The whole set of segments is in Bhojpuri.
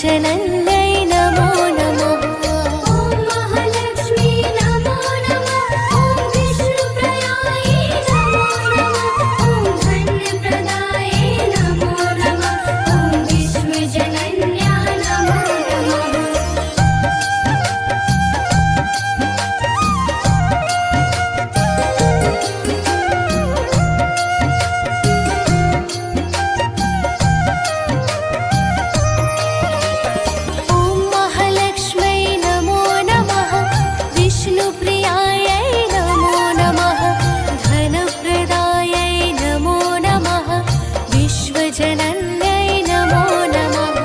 विश्वजनन्यै नमो नमः। ॐ महालक्ष्मी नमो नमः। ॐ विष्णुप्रियायै नमो नमः। ॐ धन्यप्रदायै नमो नमः। ॐ विश्वजनन्या नमो नमः। ॐ महालक्ष्मै नमो नमः। विष्णुप्रियायै नमो नमः। धनप्रदायै नमो नमः। विश्वजनन्यै नमो नमः।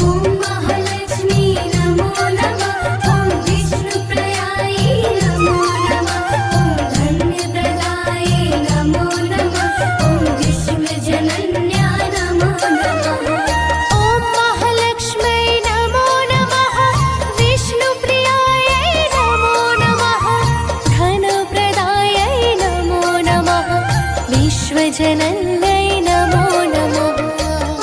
ॐ महालक्ष्मी नमो नमः। ॐ विष्णुप्रियायै नमो नमः। ॐ धन्यप्रदायै नमो नमः। ॐ विश्वजनन्या नमो नमः। ॐ महालक्ष्मै नमो नमः। विष्णुप्रियायै नमो नमः। धनप्रदायै नमो नमः। विश्वजनन्यै नमो नमः।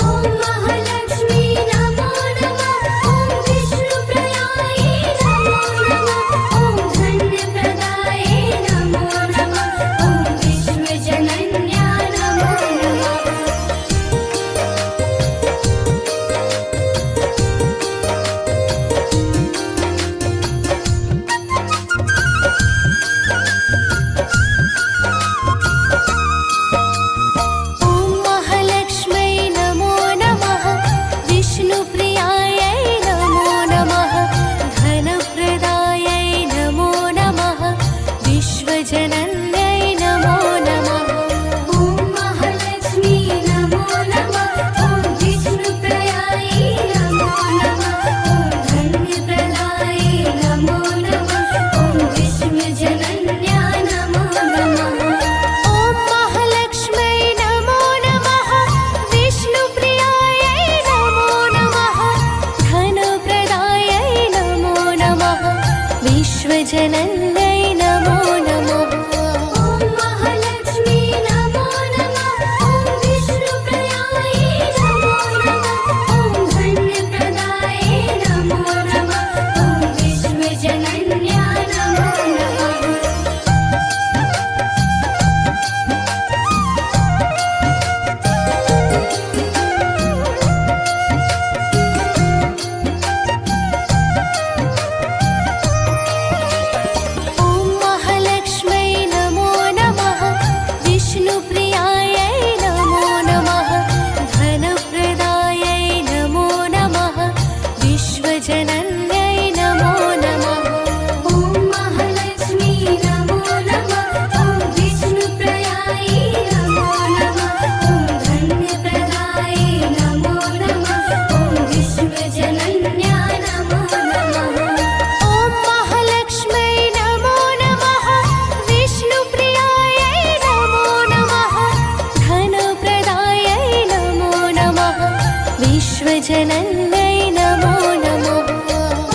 ॐ महालक्ष्मी नमो नमः। ॐ विष्णुप्रियायै नमो नमः। ॐ धन्यप्रदायै नमो नमः। ॐ विश्वजनन्या नमो नमः। ॐ महालक्ष्मै नमो नमः। विष्णुप्रियायै नमो नमः। धनप्रदायै नमो नमः। विश्वजनन्यै नमो नमः। ॐ महालक्ष्मी नमो नमः। ॐ विष्णुप्रियायै नमो नमः। ॐ धन्यप्रदायै नमो नमः। ॐ विश्वजनन्या नमो नमः। ॐ महालक्ष्मै नमो नमः। विष्णुप्रियायै नमो नमः। धनप्रदायै नमो नमः। विश्वजनन्यै नमो नमः। ॐ महालक्ष्मी नमो नमः। ॐ विष्णुप्रियायै नमो नमः। ॐ धन्यप्रदायै नमो नमः। ॐ विश्वजनन्या नमो नमः। ॐ महालक्ष्मै नमो नमः। विष्णुप्रियायै नमो नमः। धनप्रदायै नमो नमः। विश्वजनन्यै नमो नमः। ॐ महालक्ष्मी नमो नमः। ॐ विष्णुप्रियायै नमो नमः। ॐ धन्यप्रदायै नमो नमः। ॐ विश्वजनन्या नमो नमः। ॐ महालक्ष्मै नमो नमः। विष्णुप्रियायै नमो नमः। धनप्रदायै नमो नमः। विश्वजनन्यै नमो नमः।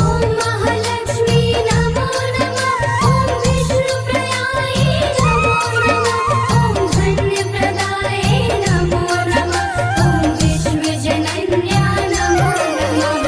ॐ महालक्ष्मी नमो नमः। ॐ विष्णुप्रियायै नमो नमः। ॐ धन्यप्रदायै नमो नमः। ॐ विश्वजनन्या नमो नमः।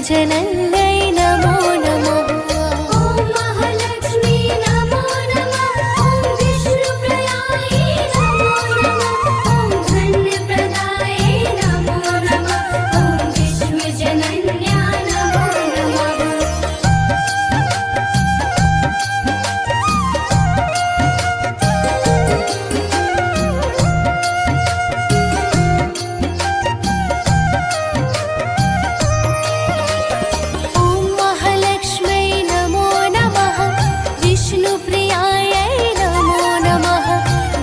विश्वजनन्यै नमो नमः ॐ महालक्ष्मी नमो नमः ॐ विष्णुप्रियायै नमो नमः ॐ धन्यप्रदायै नमो नमः ॐ विश्वजनन्या नमो नमः ॐ महालक्ष्म्यै नमो नमः विष्णुप्रियायै नमो नमः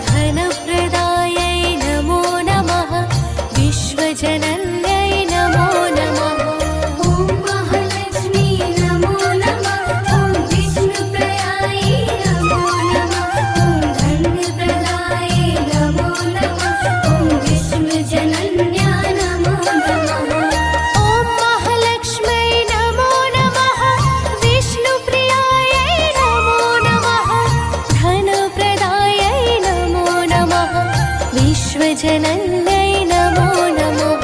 धनप्रदायै नमो नमः विश्वजनन्यै नमो नमः ॐ महालक्ष्मी नमो नमः ॐ विष्णुप्रियायै नमो नमः ॐ धन्यप्रदायै नमो नमः ॐ विश्वजनन्या नमो नमः ॐ महालक्ष्म्यै नमो नमः विष्णुप्रियायै नमो नमः धनप्रदायै नमो नमः विश्वजनन्यै नमो नमः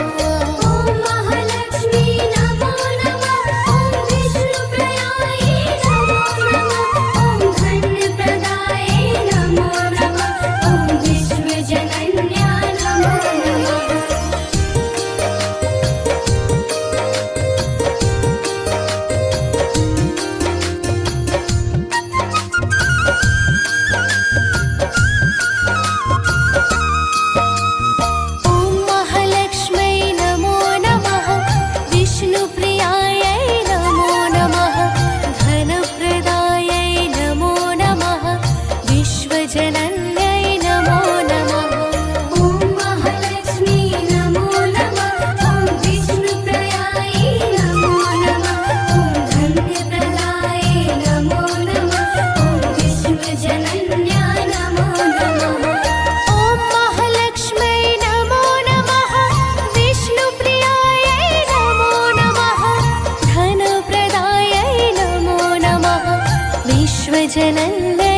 ॐ महालक्ष्मी नमो नमः ॐ विष्णुप्रियायै नमो नमः ॐ धन्यप्रदायै नमो नमः ॐ विश्वजनन्या नमो नमः ॐ महालक्ष्म्यै नमो नमः विष्णुप्रियायै नमो नमः धनप्रदायै नमो नमः विश्वजनन्यै नमो नमः ॐ महालक्ष्मी नमो नमः ॐ विष्णुप्रियायै नमो नमः ॐ धन्यप्रदायै नमो नमः ॐ विश्वजनन्या नमो नमः ॐ महालक्ष्म्यै नमो नमः विष्णुप्रियायै नमो नमः धनप्रदायै नमो नमः विश्वजनन्यै